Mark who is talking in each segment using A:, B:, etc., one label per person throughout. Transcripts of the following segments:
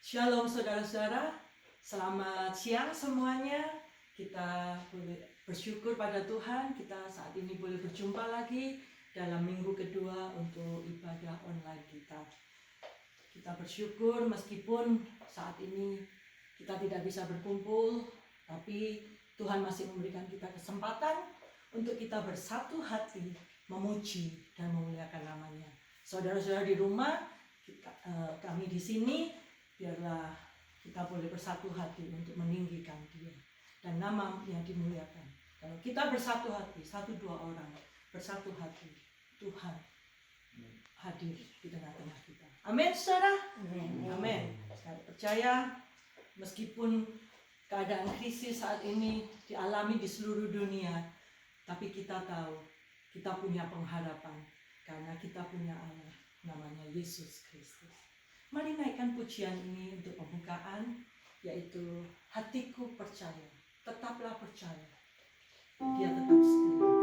A: Shalom saudara-saudara, selamat siang semuanya. Kita boleh bersyukur pada Tuhan, kita saat ini boleh berjumpa lagi dalam minggu kedua untuk ibadah online kita. Kita bersyukur meskipun saat ini kita tidak bisa berkumpul, tapi Tuhan masih memberikan kita kesempatan untuk kita bersatu hati memuji dan memuliakan namanya. Saudara-saudara di rumah, kami di sini, biarlah kita boleh bersatu hati untuk meninggikan Dia dan nama yang dimuliakan. Kalau kita bersatu hati, satu dua orang bersatu hati, Tuhan hadir di tengah-tengah kita. Amin, saudara. Amin. Saya percaya meskipun keadaan krisis saat ini dialami di seluruh dunia, tapi kita tahu kita punya pengharapan karena kita punya Allah, namanya Yesus Kristus. Mari naikkan pujian ini untuk pembukaan, yaitu hatiku percaya, tetaplah percaya, Dia tetap setia.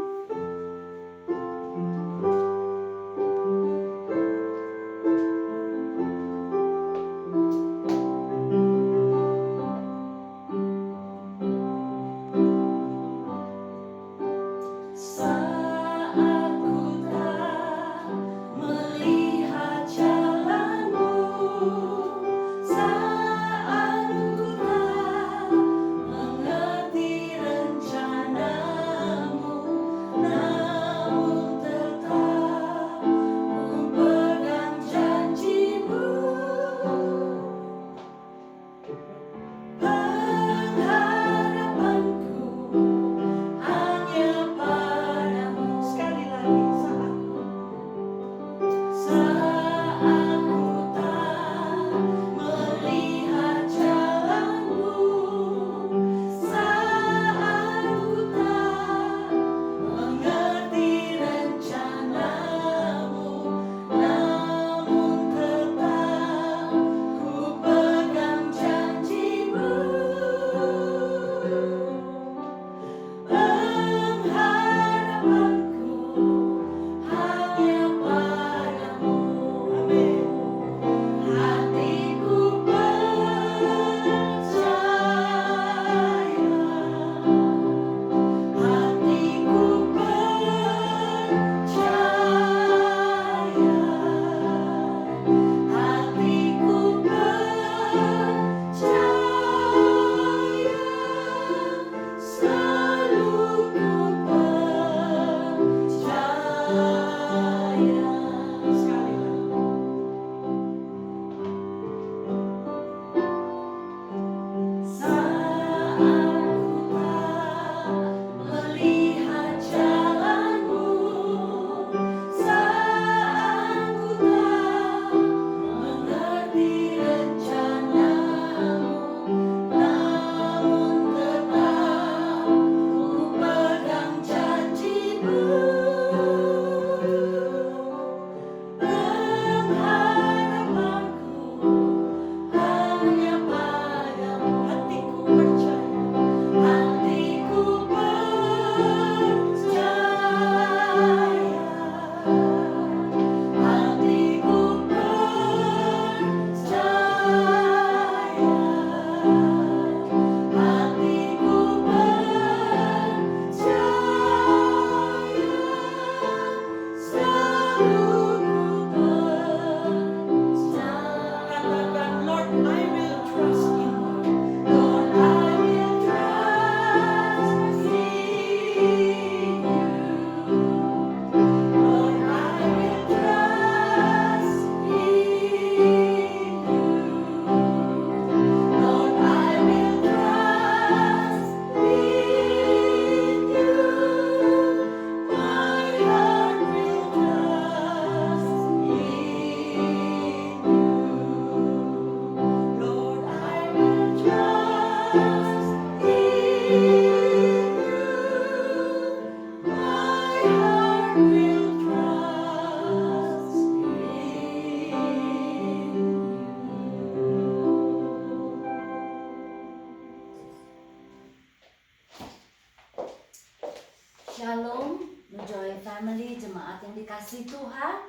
B: Shalom, Joy Family, jemaat yang dikasihi Tuhan.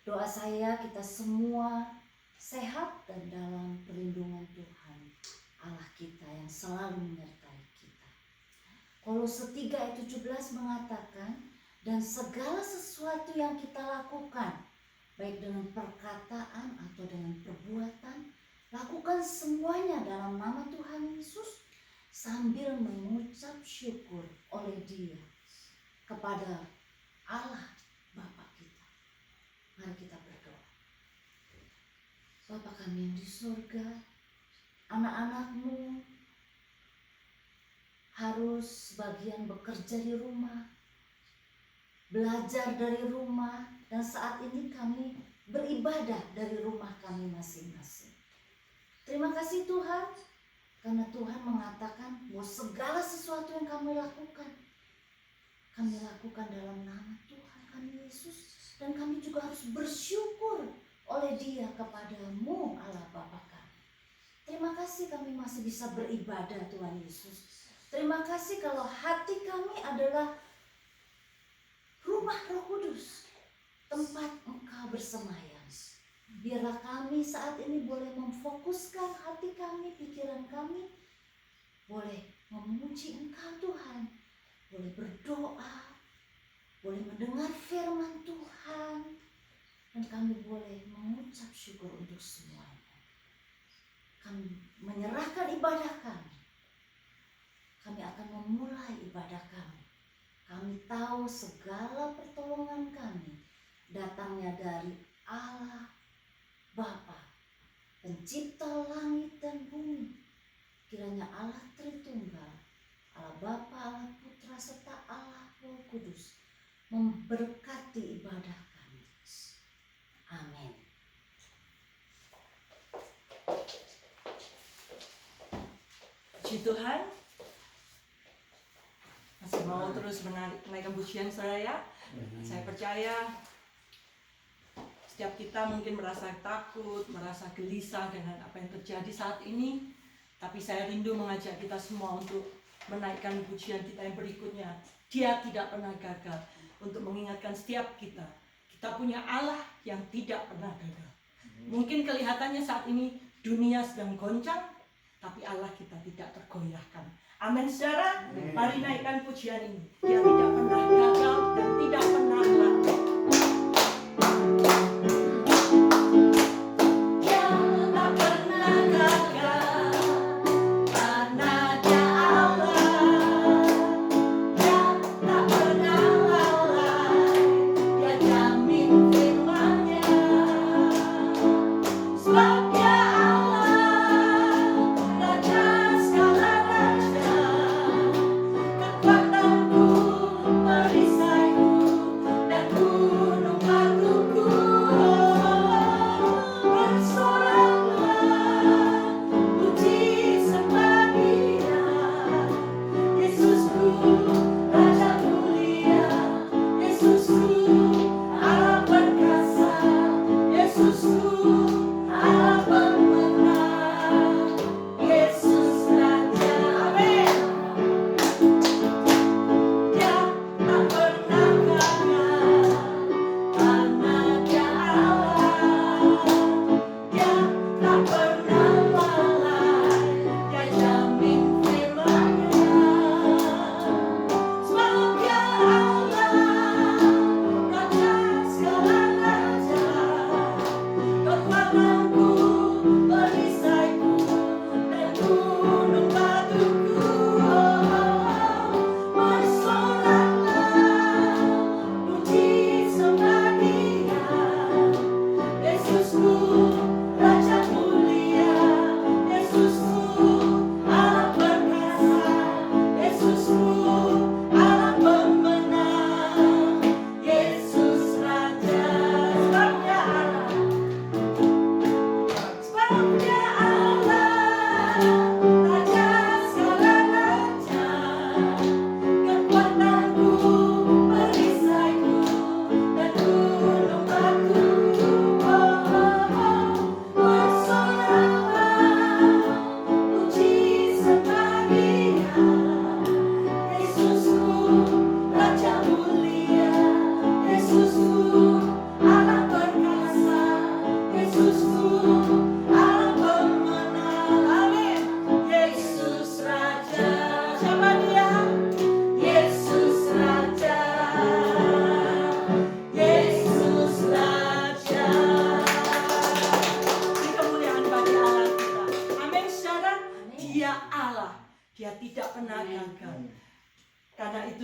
B: Doa saya kita semua sehat dan dalam perlindungan Tuhan Allah kita yang selalu menyertai kita. Kolose 3 ayat 17 mengatakan, dan segala sesuatu yang kita lakukan, baik dengan perkataan atau dengan perbuatan, lakukan semuanya dalam nama Tuhan Yesus sambil mengucap syukur oleh Dia kepada Allah Bapa kita. Mari kita berdoa. Bapa kami yang di surga, anak-anakmu harus sebagian bekerja di rumah, belajar dari rumah, dan saat ini kami beribadah dari rumah kami masing-masing. Terima kasih Tuhan, karena Tuhan mengatakan bahwa segala sesuatu yang kami lakukan dalam nama Tuhan kami Yesus. Dan kami juga harus bersyukur oleh Dia kepadamu Allah Bapa kami. Terima kasih kami masih bisa beribadah Tuhan Yesus. Terima kasih kalau hati kami adalah rumah Roh Kudus, tempat Engkau bersemayam. Biarlah kami saat ini boleh memfokuskan hati kami, pikiran kami, boleh memuji Engkau Tuhan, boleh berdoa, boleh mendengar firman Tuhan, dan kami boleh mengucap syukur untuk semuanya. Kami menyerahkan ibadah kami. Kami akan memulai ibadah kami. Kami tahu segala pertolongan kami datangnya dari Allah Bapa, pencipta langit dan bumi. Kiranya Allah Tritunggal, Allah Bapa, Allah Putra, serta Allah Roh Kudus memberkati ibadah kami. Amin.
A: Puji Tuhan. Masih mau terus menaikkan pujian saya. Saya percaya setiap kita mungkin merasa takut, merasa gelisah dengan apa yang terjadi saat ini. Tapi saya rindu mengajak kita semua untuk menaikkan pujian kita yang berikutnya. Dia tidak pernah gagal, untuk mengingatkan setiap kita. Kita punya Allah yang tidak pernah gagal. Mungkin kelihatannya saat ini dunia sedang goncang, tapi Allah kita tidak tergoyahkan. Amin saudara, mari naikkan pujian ini. Dia tidak pernah gagal dan tidak pernah lalai.
C: Perisaiku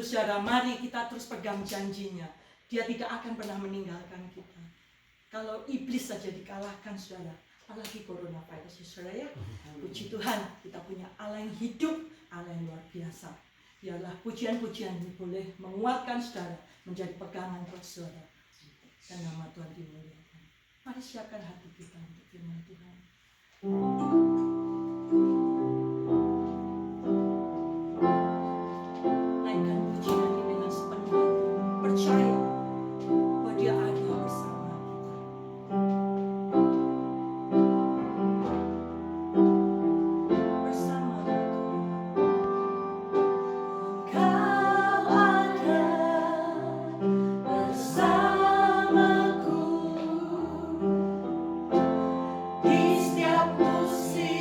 A: itu saudara, mari kita terus pegang janjinya. Dia tidak akan pernah meninggalkan kita. Kalau iblis saja dikalahkan saudara, apalagi coronavirus ya saudara ya. Puji Tuhan, kita punya Allah yang hidup, Allah yang luar biasa. Biarlah pujian-pujian ini boleh menguatkan saudara, menjadi pegangan buat saudara. Dan nama Tuhan dimuliakan. Mari siapkan hati kita untuk firman Tuhan. Naikkan pujian ini dengan sepenuh hati. Percaya bahwa Dia ada bersama kita. Bersama Engkau ada bersamaku di setiap musim.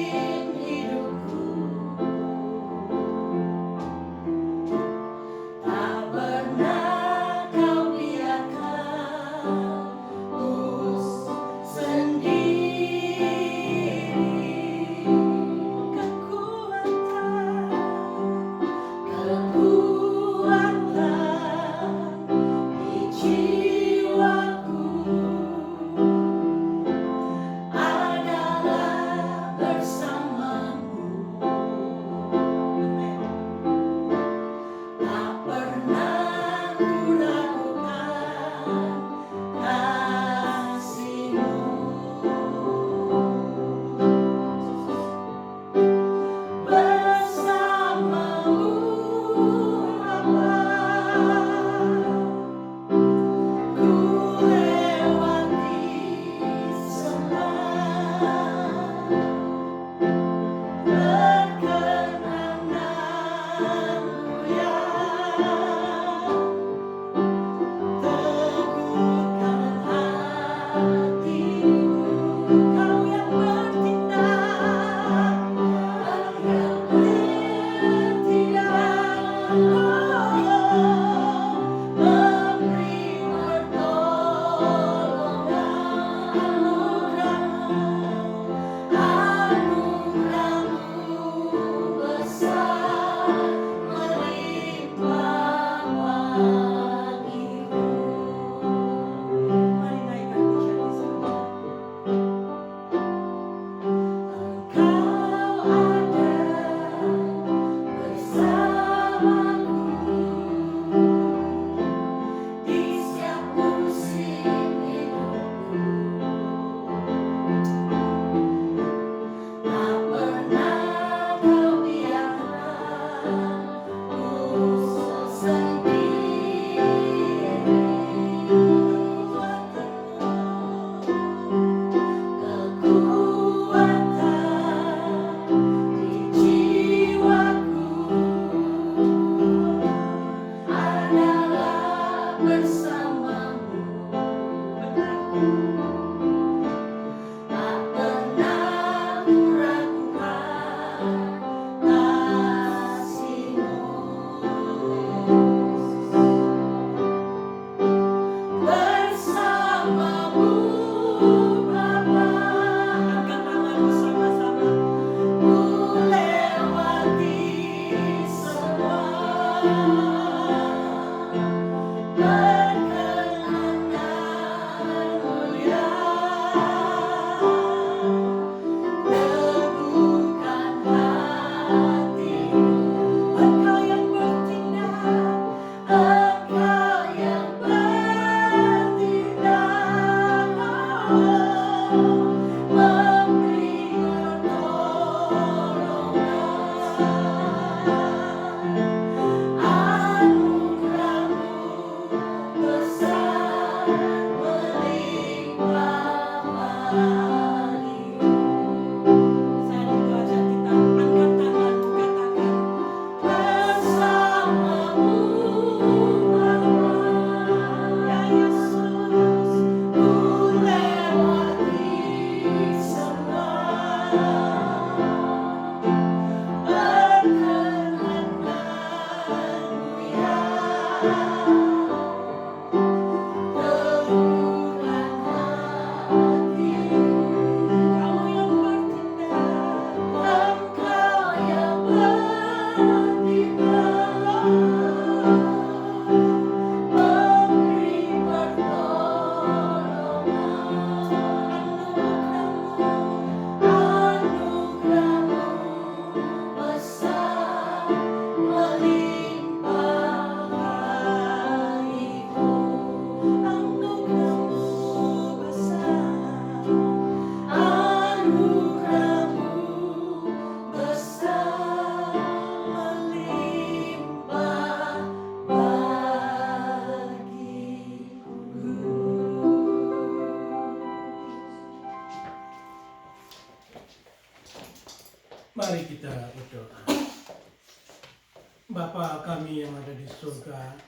C: Bapa kami yang ada di surga,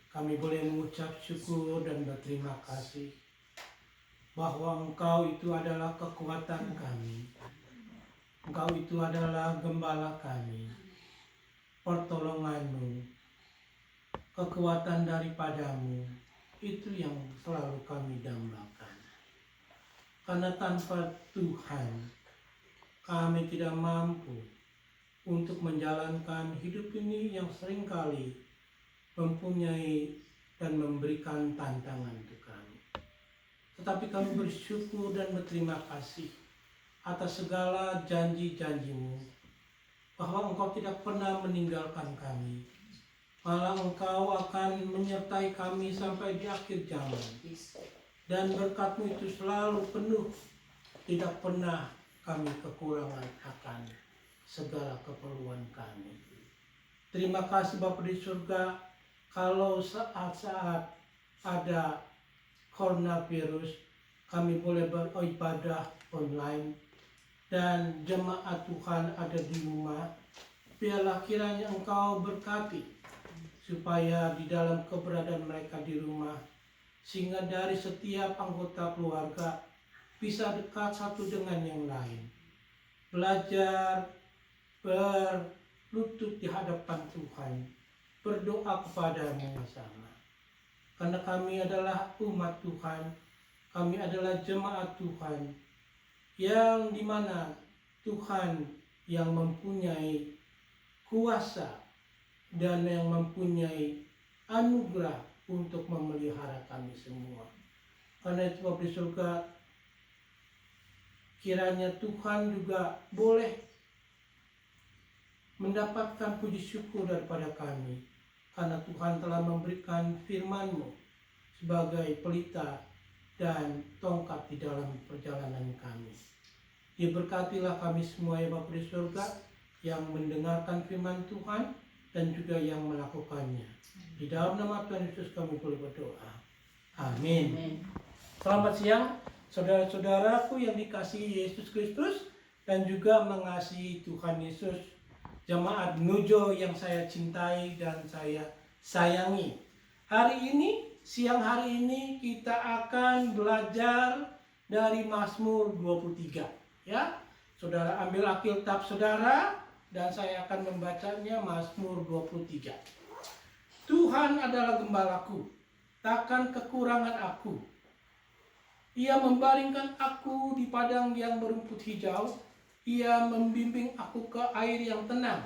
C: kami boleh mengucap syukur dan berterima kasih bahwa Engkau itu adalah kekuatan kami. Engkau itu adalah gembala kami, pertolongan-Mu, kekuatan daripadamu, itu yang selalu kami dambakan. Karena tanpa Tuhan, kami tidak mampu untuk menjalankan hidup ini yang seringkali mempunyai dan memberikan tantangan untuk kami. Tetapi kami bersyukur dan berterima kasih atas segala janji-janji-Mu, bahwa Engkau tidak pernah meninggalkan kami, malah Engkau akan menyertai kami sampai di akhir zaman. Dan berkat-Mu itu selalu penuh, tidak pernah kami kekurangan akan segala keperluan kami. Terima kasih Bapa di surga, kalau saat-saat ada coronavirus, kami boleh beribadah online dan jemaat Tuhan ada di rumah. Biarlah kiranya Engkau berkati supaya di dalam keberadaan mereka di rumah, sehingga dari setiap anggota keluarga bisa dekat satu dengan yang lain, belajar berlutut di hadapan Tuhan, berdoa kepada-Mu bersama. Karena kami adalah umat Tuhan, kami adalah jemaat Tuhan, yang dimana Tuhan yang mempunyai kuasa dan yang mempunyai anugerah untuk memelihara kami semua. Karena itu Bapa di surga, kiranya Tuhan juga boleh mendapatkan puji syukur daripada kami, karena Tuhan telah memberikan firman-Mu sebagai pelita dan tongkat di dalam perjalanan kami. Diberkatilah kami semua ya Bapa di surga, yang mendengarkan firman Tuhan dan juga yang melakukannya. Di dalam nama Tuhan Yesus kami boleh berdoa. Amin. Selamat siang saudara-saudaraku yang dikasihi Yesus Kristus dan juga mengasihi Tuhan Yesus. Jemaat Nujo yang saya cintai dan saya sayangi. Siang hari ini kita akan belajar dari Mazmur 23. Ya, saudara ambil Alkitab saudara dan saya akan membacanya. Mazmur 23. Tuhan adalah gembalaku, takkan kekurangan aku. Ia membaringkan aku di padang yang berumput hijau. Ia membimbing aku ke air yang tenang.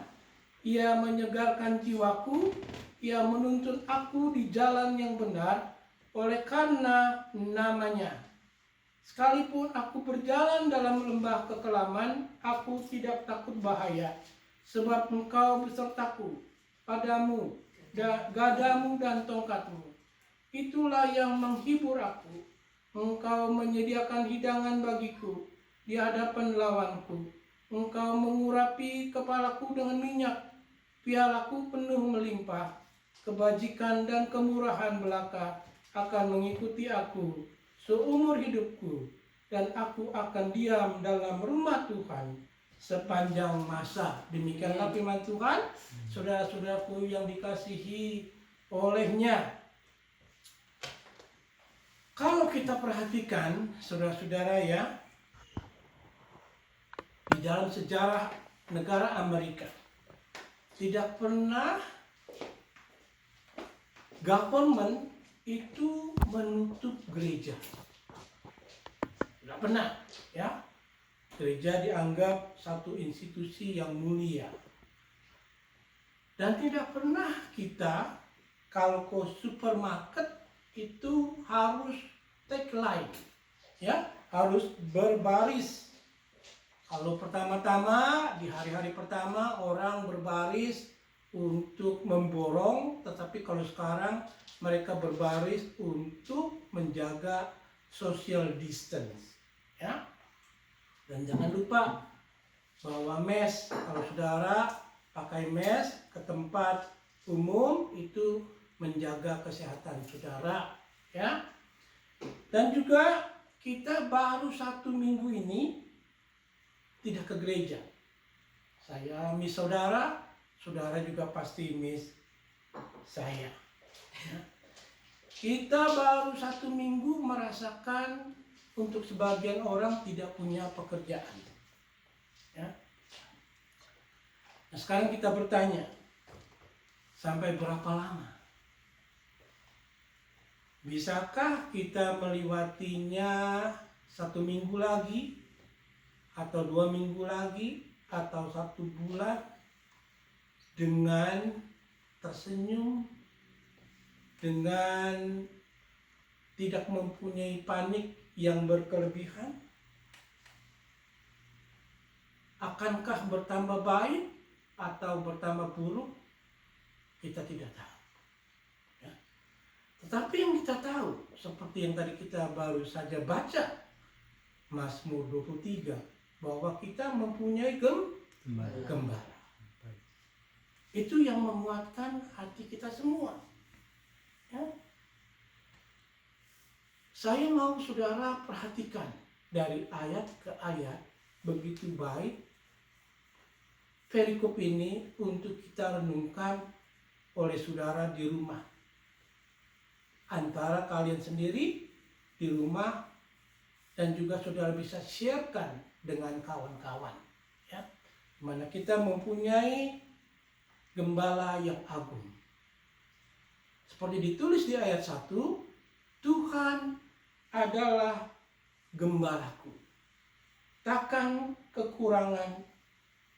C: Ia menyegarkan jiwaku. Ia menuntun aku di jalan yang benar oleh karena namanya. Sekalipun aku berjalan dalam lembah kekelaman, aku tidak takut bahaya, sebab Engkau besertaku. Padamu, gadamu dan tongkatmu, itulah yang menghibur aku. Engkau menyediakan hidangan bagiku di hadapan lawanku. Engkau mengurapi kepalaku dengan minyak, pialaku penuh melimpah. Kebajikan dan kemurahan belaka akan mengikuti aku seumur hidupku, dan aku akan diam dalam rumah Tuhan sepanjang masa. Demikianlah firman Tuhan. Saudara-saudaraku yang dikasihi olehnya, kalau kita perhatikan saudara-saudara ya, di dalam sejarah negara Amerika tidak pernah government itu menutup gereja. Tidak pernah ya. Gereja dianggap satu institusi yang mulia. Dan tidak pernah kita kalau ke supermarket itu harus take line. Ya, harus berbaris. Kalau pertama-tama, di hari-hari pertama orang berbaris untuk memborong, tetapi kalau sekarang mereka berbaris untuk menjaga social distance, ya. Dan jangan lupa bawa mask. Kalau saudara pakai mask ke tempat umum itu menjaga kesehatan saudara, ya. Dan juga kita baru 1 minggu ini tidak ke gereja. Saya saudara saudara juga pasti miss saya. Ya. Kita baru 1 minggu merasakan untuk sebagian orang tidak punya pekerjaan. Ya. Nah, sekarang kita bertanya, sampai berapa lama? Bisakah kita melewatinya 1 minggu lagi, atau 2 minggu lagi, atau 1 bulan dengan tersenyum, dengan tidak mempunyai panik yang berkelebihan? Akankah bertambah baik atau bertambah buruk? Kita tidak tahu. Ya. Tetapi yang kita tahu, seperti yang tadi kita baru saja baca, Mazmur 23, bahwa kita mempunyai gembala. Itu yang menguatkan hati kita semua. Ya. Saya mau saudara perhatikan dari ayat ke ayat begitu baik perikop ini untuk kita renungkan oleh saudara di rumah. Antara kalian sendiri di rumah dan juga saudara bisa sharekan dengan kawan-kawan. Ya. Mana kita mempunyai gembala yang agung. Seperti ditulis di ayat 1, Tuhan adalah gembalaku, takkan kekurangan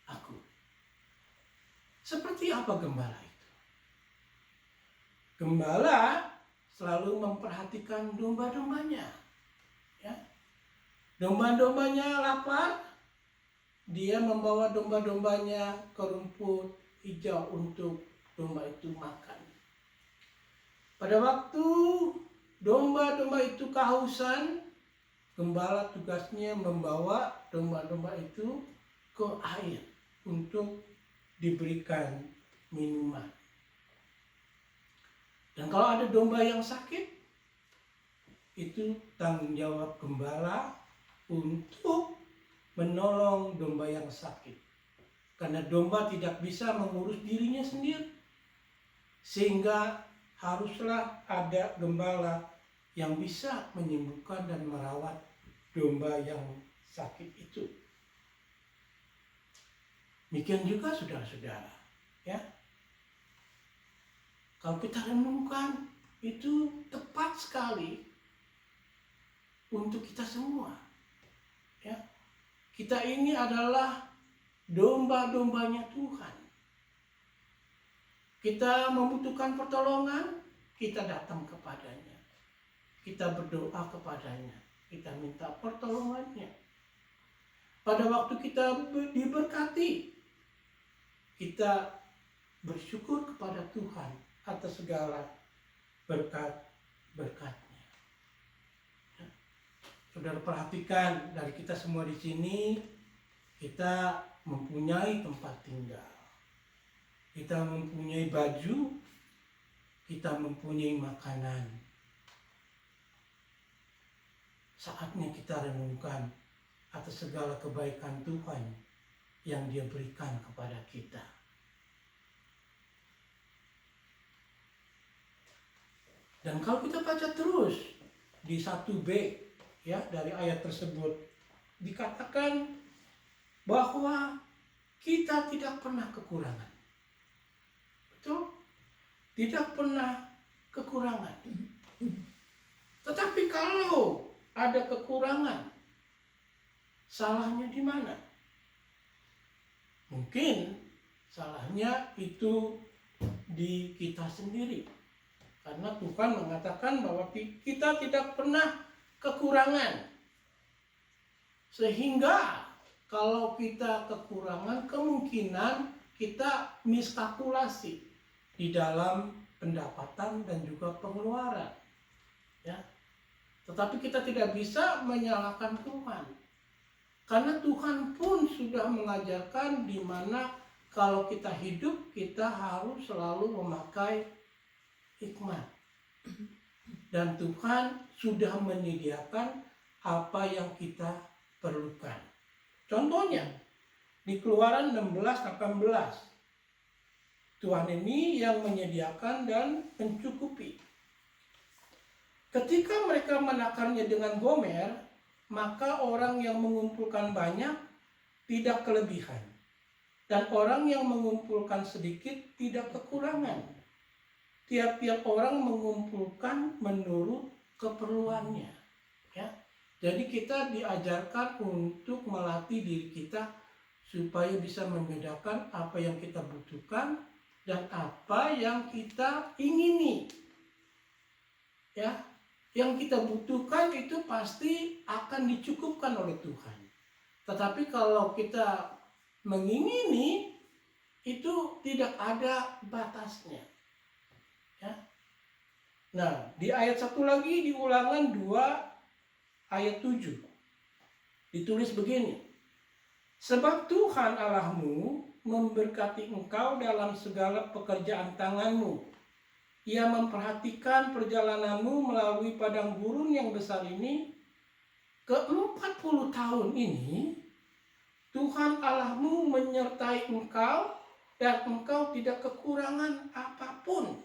C: aku. Seperti apa gembala itu? Gembala selalu memperhatikan domba-dombanya. Ya. Domba-dombanya lapar, dia membawa domba-dombanya ke rumput hijau untuk domba itu makan. Pada waktu domba-domba itu kehausan, gembala tugasnya membawa domba-domba itu ke air untuk diberikan minuman. Dan kalau ada domba yang sakit, itu tanggung jawab gembala untuk menolong domba yang sakit. Karena domba tidak bisa mengurus dirinya sendiri. Sehingga haruslah ada gembala yang bisa menyembuhkan dan merawat domba yang sakit itu. Demikian juga saudara-saudara, ya. Kalau kita renungkan, itu tepat sekali untuk kita semua. Ya. Kita ini adalah domba-dombanya Tuhan. Kita membutuhkan pertolongan, kita datang kepadanya. Kita berdoa kepadanya. Kita minta pertolongannya. Pada waktu kita diberkati, kita bersyukur kepada Tuhan atas segala berkat-berkatnya. Ya. Saudara perhatikan, dari kita semua di sini, kita mempunyai tempat tinggal. Kita mempunyai baju, kita mempunyai makanan. Saatnya kita renungkan atas segala kebaikan Tuhan yang Dia berikan kepada kita. Dan kalau kita baca terus di 1b ya dari ayat tersebut, dikatakan bahwa kita tidak pernah kekurangan. Betul? Tidak pernah kekurangan. Tetapi kalau ada kekurangan, salahnya di mana? Mungkin salahnya itu di kita sendiri. Karena Tuhan mengatakan bahwa kita tidak pernah kekurangan. Sehingga kalau kita kekurangan, kemungkinan kita miskalkulasi di dalam pendapatan dan juga pengeluaran. Ya. Tetapi kita tidak bisa menyalahkan Tuhan. Karena Tuhan pun sudah mengajarkan di mana kalau kita hidup, kita harus selalu memakai hikmat. Dan Tuhan sudah menyediakan apa yang kita perlukan. Contohnya, di Keluaran 16:18. Tuhan ini yang menyediakan dan mencukupi. Ketika mereka menakarnya dengan Gomer, maka orang yang mengumpulkan banyak tidak kelebihan, dan orang yang mengumpulkan sedikit tidak kekurangan. Tiap-tiap orang mengumpulkan menurut keperluannya. Ya. Jadi kita diajarkan untuk melatih diri kita supaya bisa membedakan apa yang kita butuhkan dan apa yang kita ingini. Ya, yang kita butuhkan itu pasti akan dicukupkan oleh Tuhan. Tetapi kalau kita mengingini, itu tidak ada batasnya. Ya. Nah, di ayat 1 lagi di Ulangan 2 ayat 7 ditulis begini. Sebab Tuhan Allahmu memberkati engkau dalam segala pekerjaan tanganmu. Ia memperhatikan perjalananmu melalui padang gurun yang besar ini. Ke-40 tahun ini Tuhan Allahmu menyertai engkau dan engkau tidak kekurangan apapun.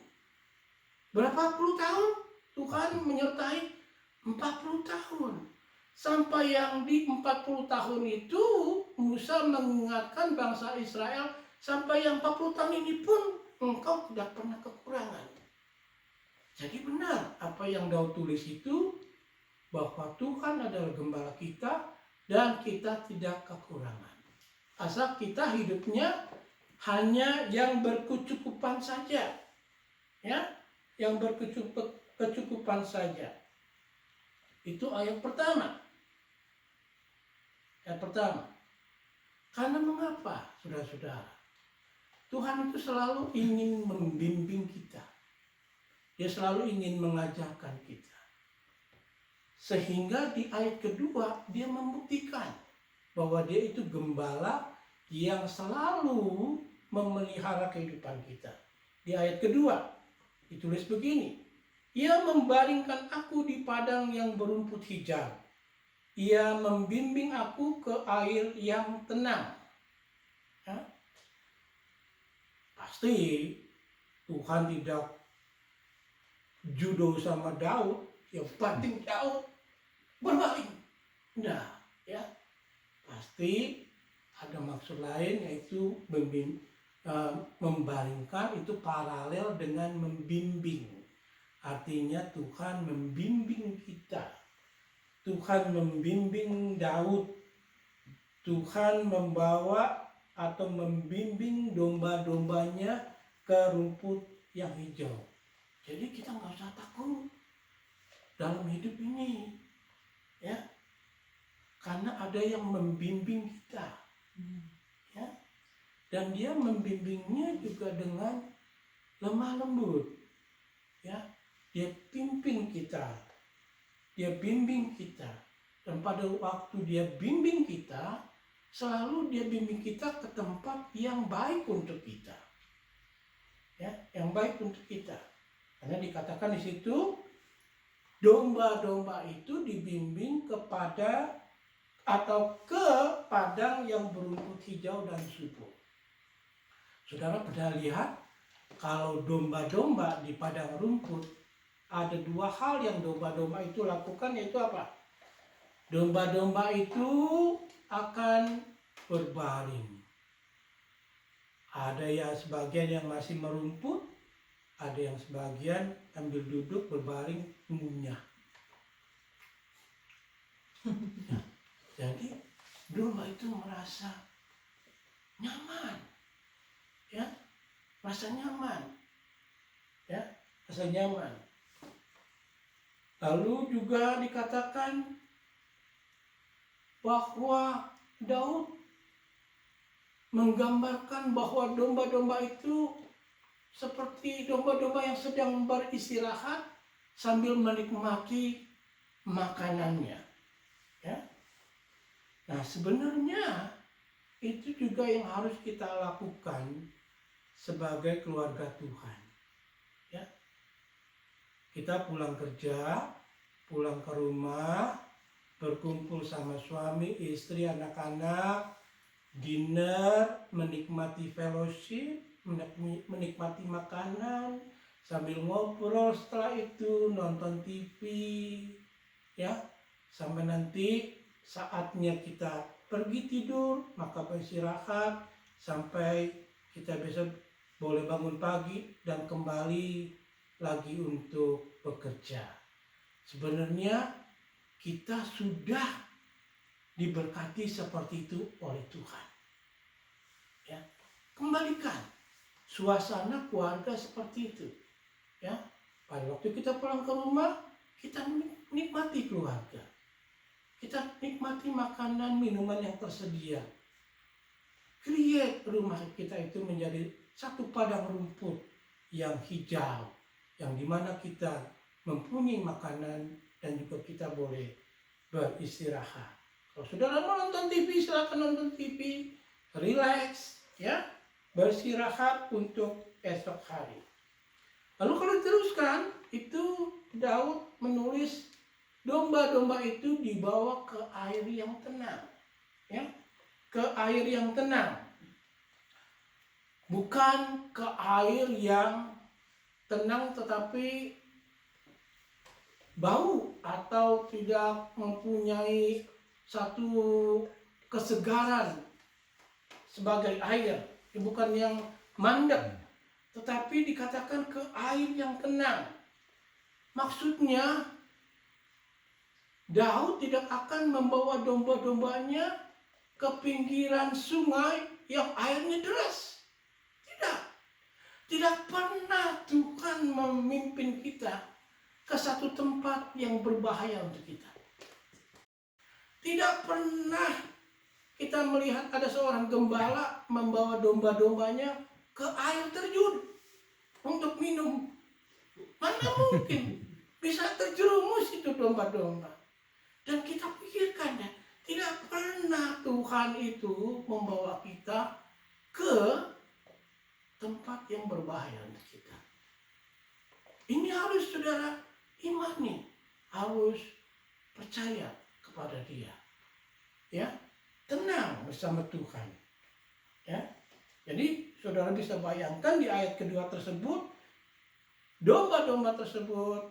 C: Berapa puluh tahun Tuhan menyertai? 40 tahun. Sampai yang di 40 tahun itu Musa mengingatkan bangsa Israel, sampai yang 40 tahun ini pun engkau tidak pernah kekurangan. Jadi benar apa yang Daud tulis itu, bahwa Tuhan adalah gembala kita dan kita tidak kekurangan. Asal kita hidupnya hanya yang berkecukupan saja. Ya, yang berkecukupan saja. Itu ayat pertama. Yang pertama, karena mengapa, saudara-saudara? Tuhan itu selalu ingin membimbing kita. Dia selalu ingin mengajarkan kita. Sehingga di ayat kedua, dia membuktikan bahwa dia itu gembala yang selalu memelihara kehidupan kita. Di ayat kedua, ditulis begini. Ia membaringkan aku di padang yang berumput hijau. Ia membimbing aku ke air yang tenang. Ya? Pasti Tuhan tidak judo sama Daud, yang banting Daud berbaring. Nah, ya pasti ada maksud lain, yaitu membaringkan itu paralel dengan membimbing. Artinya Tuhan membimbing kita. Tuhan membimbing Daud. Tuhan membawa atau membimbing domba-dombanya ke rumput yang hijau. Jadi kita nggak usah takut dalam hidup ini, ya, karena ada yang membimbing kita, ya, dan dia membimbingnya juga dengan lemah lembut, ya, dia pimpin kita. Dia bimbing kita, dan pada waktu dia bimbing kita, selalu dia bimbing kita ke tempat yang baik untuk kita, ya, yang baik untuk kita. Karena dikatakan di situ, domba-domba itu dibimbing kepada atau ke padang yang berumput hijau dan subur. Saudara pernah lihat kalau domba-domba di padang rumput, ada dua hal yang domba-domba itu lakukan, yaitu apa? Domba-domba itu akan berbaring. Ada yang sebagian yang masih merumput, ada yang sebagian ambil duduk berbaring ngunyah. Nah, jadi domba itu merasa nyaman, ya, merasa nyaman, ya, merasa nyaman. Lalu juga dikatakan bahwa Daud menggambarkan bahwa domba-domba itu seperti domba-domba yang sedang beristirahat sambil menikmati makanannya. Ya. Nah, sebenarnya itu juga yang harus kita lakukan sebagai keluarga Tuhan. Ya. Kita pulang kerja, pulang ke rumah, berkumpul sama suami, istri, anak-anak, dinner, menikmati fellowship, menikmati makanan, sambil ngobrol, setelah itu nonton TV, ya, sampai nanti saatnya kita pergi tidur, maka beristirahat sampai kita besok boleh bangun pagi dan kembali lagi untuk bekerja. Sebenarnya kita sudah diberkati seperti itu oleh Tuhan. Ya, kembalikan suasana keluarga seperti itu. Ya, pada waktu kita pulang ke rumah, kita nikmati keluarga. Kita nikmati makanan, minuman yang tersedia. Create rumah kita itu menjadi satu padang rumput yang hijau, yang dimana kita mempunyai makanan dan juga kita boleh beristirahat. Kalau saudara mau nonton TV, silakan nonton TV, relax, ya, beristirahat untuk esok hari. Lalu kalau diteruskan, itu Daud menulis domba-domba itu dibawa ke air yang tenang, ya, ke air yang tenang, bukan ke air yang tenang tetapi bau atau tidak mempunyai satu kesegaran sebagai air, bukan yang mandek, tetapi dikatakan ke air yang tenang. Maksudnya Daud tidak akan membawa domba-dombanya ke pinggiran sungai yang airnya deras. Tidak pernah Tuhan memimpin kita ke satu tempat yang berbahaya untuk kita. Tidak pernah kita melihat ada seorang gembala membawa domba-dombanya ke air terjun untuk minum. Mana mungkin bisa terjerumus itu domba-domba. Dan kita pikirkan ya, tidak pernah Tuhan itu membawa kita ke tempat yang berbahaya untuk kita. Ini harus saudara imani, harus percaya kepada Dia. Ya, tenang bersama Tuhan. Ya. Jadi saudara bisa bayangkan di ayat kedua tersebut, domba-domba tersebut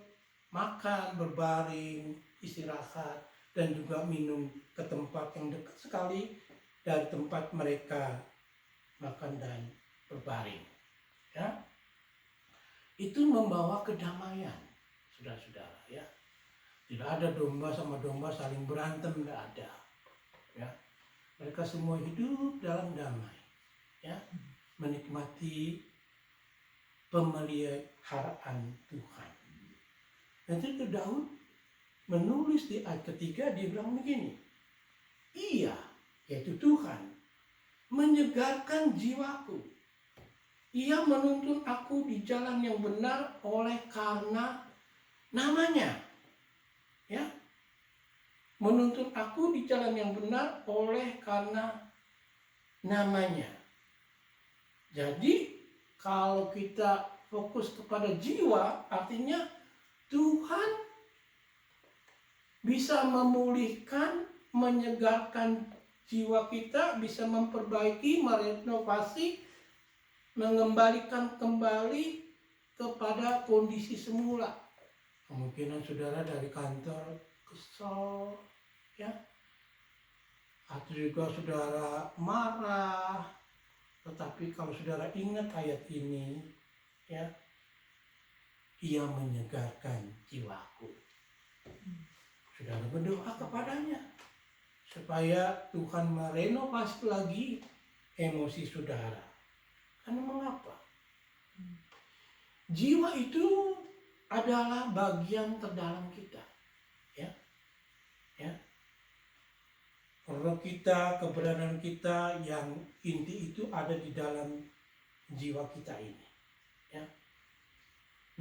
C: makan, berbaring, istirahat, dan juga minum ke tempat yang dekat sekali dari tempat mereka makan dan berbaring. Ya. Itu membawa kedamaian, saudara-saudara, ya. Tidak ada domba sama domba saling berantem, tidak ada. Ya. Mereka semua hidup dalam damai, ya, menikmati pemeliharaan Tuhan. Dan itu Daud menulis di ayat ketiga, dia bilang begini, Ia, yaitu Tuhan, menyegarkan jiwaku. Ia menuntun aku di jalan yang benar oleh karena namanya. Ya, menuntun aku di jalan yang benar oleh karena namanya. Jadi kalau kita fokus kepada jiwa, artinya Tuhan bisa memulihkan, menyegarkan jiwa kita, bisa memperbaiki, merenovasi, mengembalikan kembali kepada kondisi semula. Kemungkinan saudara dari kantor kesal, ya, atau juga saudara marah, tetapi kalau saudara ingat ayat ini, ya, Ia menyegarkan jiwaku. Saudara berdoa kepadanya supaya Tuhan merenovasi lagi emosi saudara. Karena mengapa? Jiwa itu adalah bagian terdalam kita, ya, ya. Roh kita, keberadaan kita yang inti itu ada di dalam jiwa kita ini, ya.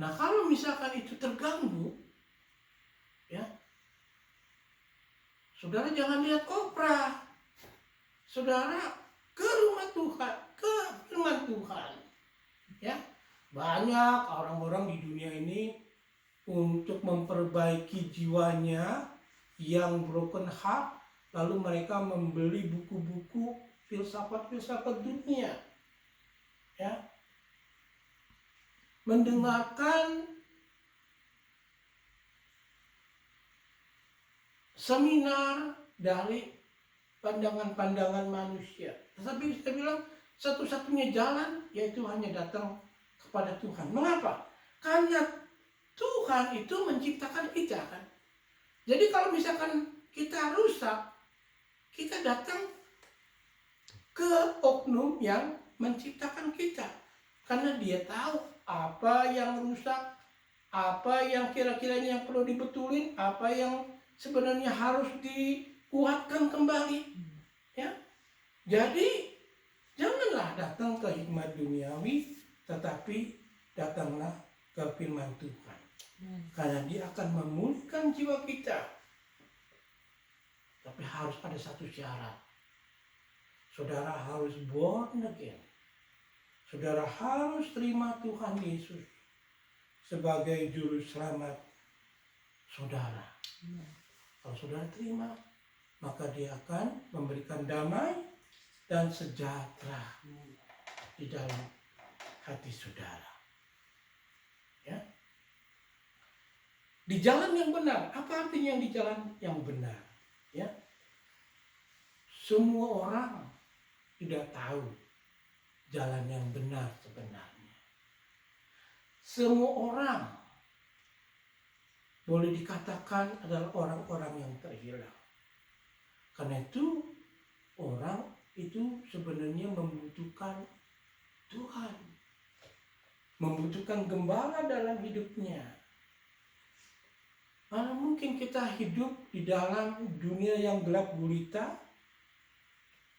C: Nah, kalau misalkan itu terganggu, ya, saudara jangan lihat Oprah, saudara ke rumah Tuhan, ke firman Tuhan, ya. Banyak orang-orang di dunia ini untuk memperbaiki jiwanya yang broken heart, lalu mereka membeli buku-buku filsafat-filsafat dunia, ya, mendengarkan seminar dari pandangan-pandangan manusia. Tetapi saya bilang satu-satunya jalan yaitu hanya datang kepada Tuhan. Mengapa? Karena Tuhan itu menciptakan kita kan. Jadi kalau misalkan kita rusak, kita datang ke oknum yang menciptakan kita. Karena dia tahu apa yang rusak, apa yang kira-kiranya yang perlu dibetulin, apa yang sebenarnya harus dikuatkan kembali. Ya. Jadi janganlah datang ke hikmat duniawi, tetapi datanglah ke firman Tuhan. Karena dia akan memulihkan jiwa kita. Tapi harus ada satu syarat. Saudara harus born again. Saudara harus terima Tuhan Yesus sebagai juru selamat saudara. Kalau saudara terima, maka dia akan memberikan damai dan sejahtera di dalam hati saudara. Ya. Di jalan yang benar. Apa artinya di jalan yang benar? Ya. Semua orang tidak tahu jalan yang benar sebenarnya. Semua orang boleh dikatakan adalah orang-orang yang terhilang. Karena itu orang itu sebenarnya membutuhkan Tuhan. Membutuhkan gembala dalam hidupnya. Mana mungkin kita hidup di dalam dunia yang gelap gulita,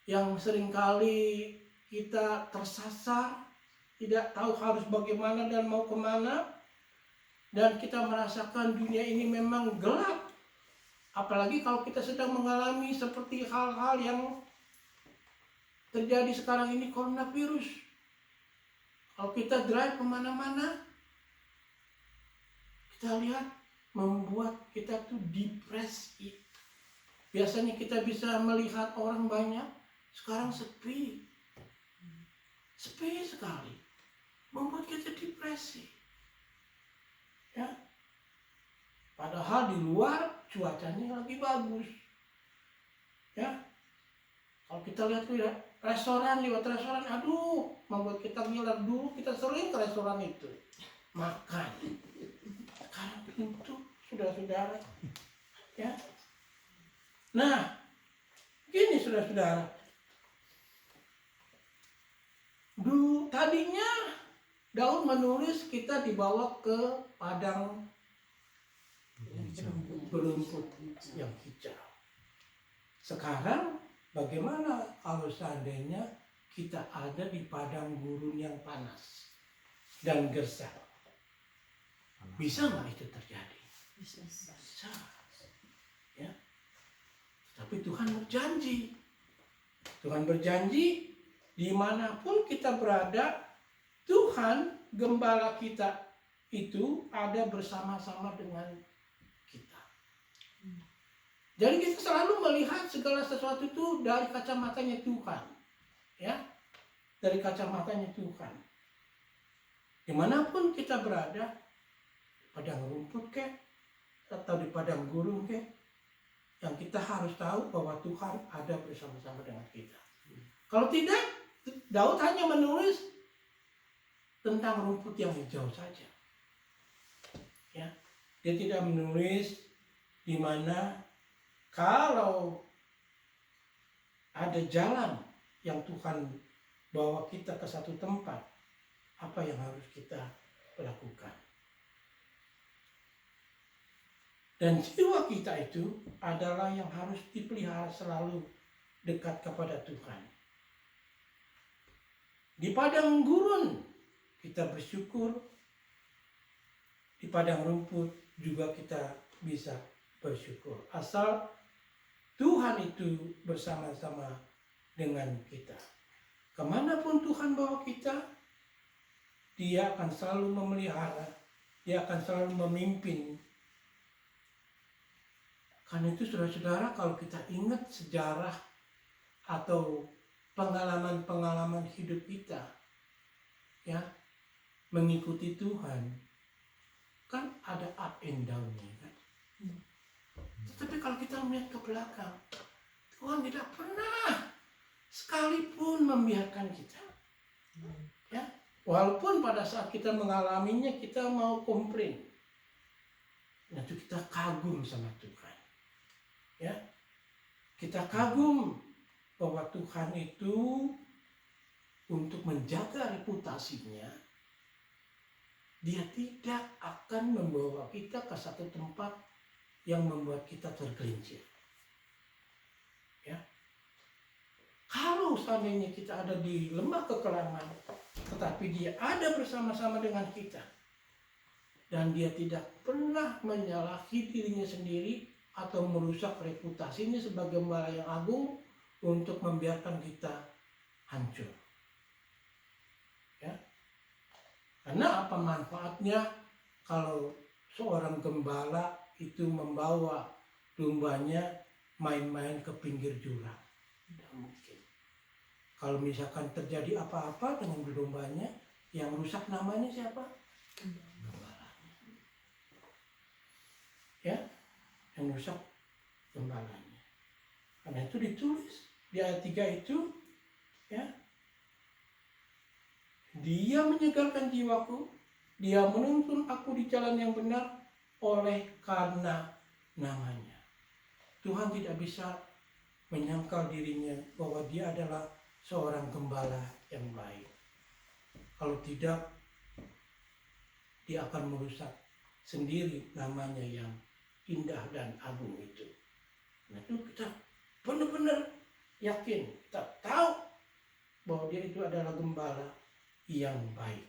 C: yang seringkali kita tersasar, tidak tahu harus bagaimana dan mau kemana, dan kita merasakan dunia ini memang gelap. Apalagi kalau kita sedang mengalami seperti hal-hal yang terjadi sekarang ini, coronavirus. Kalau kita drive kemana-mana, kita lihat membuat kita tuh depresi. Biasanya kita bisa melihat orang banyak, sekarang sepi. Sepi sekali. Membuat kita depresi. Ya. Padahal di luar cuacanya lagi bagus. Ya. Kalau kita lihat restoran, lewat restoran, aduh, membuat kita ngiler. Dulu kita sering ke restoran itu makan. Sekarang itu saudara-saudara, ya. Nah, gini saudara-saudara. Tadinya Daud menulis kita dibawa ke padang berumput yang hijau. Sekarang bagaimana kalau seandainya kita ada di padang gurun yang panas dan gersang? Bisa nggak itu terjadi? Bisa. Ya. Tapi Tuhan berjanji. Tuhan berjanji dimanapun kita berada, Tuhan gembala kita itu ada bersama-sama dengan kita. Jadi kita selalu melihat segala sesuatu itu dari kacamatanya Tuhan. Ya, dari kacamatanya Tuhan. Dimanapun kita berada, padang rumput kek, atau di padang gurun kek, yang kita harus tahu bahwa Tuhan ada bersama-sama dengan kita. Kalau tidak, Daud hanya menulis tentang rumput yang hijau saja. Ya, dia tidak menulis di mana kalau ada jalan yang Tuhan bawa kita ke satu tempat, apa yang harus kita lakukan. Dan jiwa kita itu adalah yang harus dipelihara selalu dekat kepada Tuhan. Di padang gurun kita bersyukur, di padang rumput juga kita bisa bersyukur. Asal Tuhan itu bersama-sama dengan kita. Kemanapun Tuhan bawa kita, Dia akan selalu memelihara, Dia akan selalu memimpin. Karena itu saudara-saudara, kalau kita ingat sejarah atau pengalaman-pengalaman hidup kita, ya, mengikuti Tuhan kan ada up and down-nya kan. Tetapi kalau kita melihat ke belakang, Tuhan tidak pernah sekalipun membiarkan kita. Ya, walaupun pada saat kita mengalaminya kita mau komplain. Nah, itu kita kagum sama Tuhan. Ya. Kita kagum bahwa Tuhan itu untuk menjaga reputasinya, dia tidak akan membawa kita ke satu tempat yang membuat kita tergelincir. Ya. Kalau seandainya kita ada di lembah kekelaman, tetapi dia ada bersama-sama dengan kita, dan dia tidak pernah menyalahi dirinya sendiri atau merusak reputasinya sebagai gembala yang agung untuk membiarkan kita hancur. Ya. Karena apa manfaatnya kalau seorang gembala itu membawa dombanya main-main ke pinggir jurang? Tidak mungkin. Kalau misalkan terjadi apa-apa dengan dombanya, yang rusak namanya siapa? Gembalanya. Ya, yang rusak gembalanya. Karena itu ditulis di ayat 3 itu, ya, dia menyegarkan jiwaku, dia menuntun aku di jalan yang benar oleh karena namanya. Tuhan tidak bisa menyangkal dirinya bahwa dia adalah seorang gembala yang baik. Kalau tidak, dia akan merusak sendiri namanya yang indah dan agung itu. Nah, itu kita benar-benar yakin, kita tahu bahwa dia itu adalah gembala yang baik.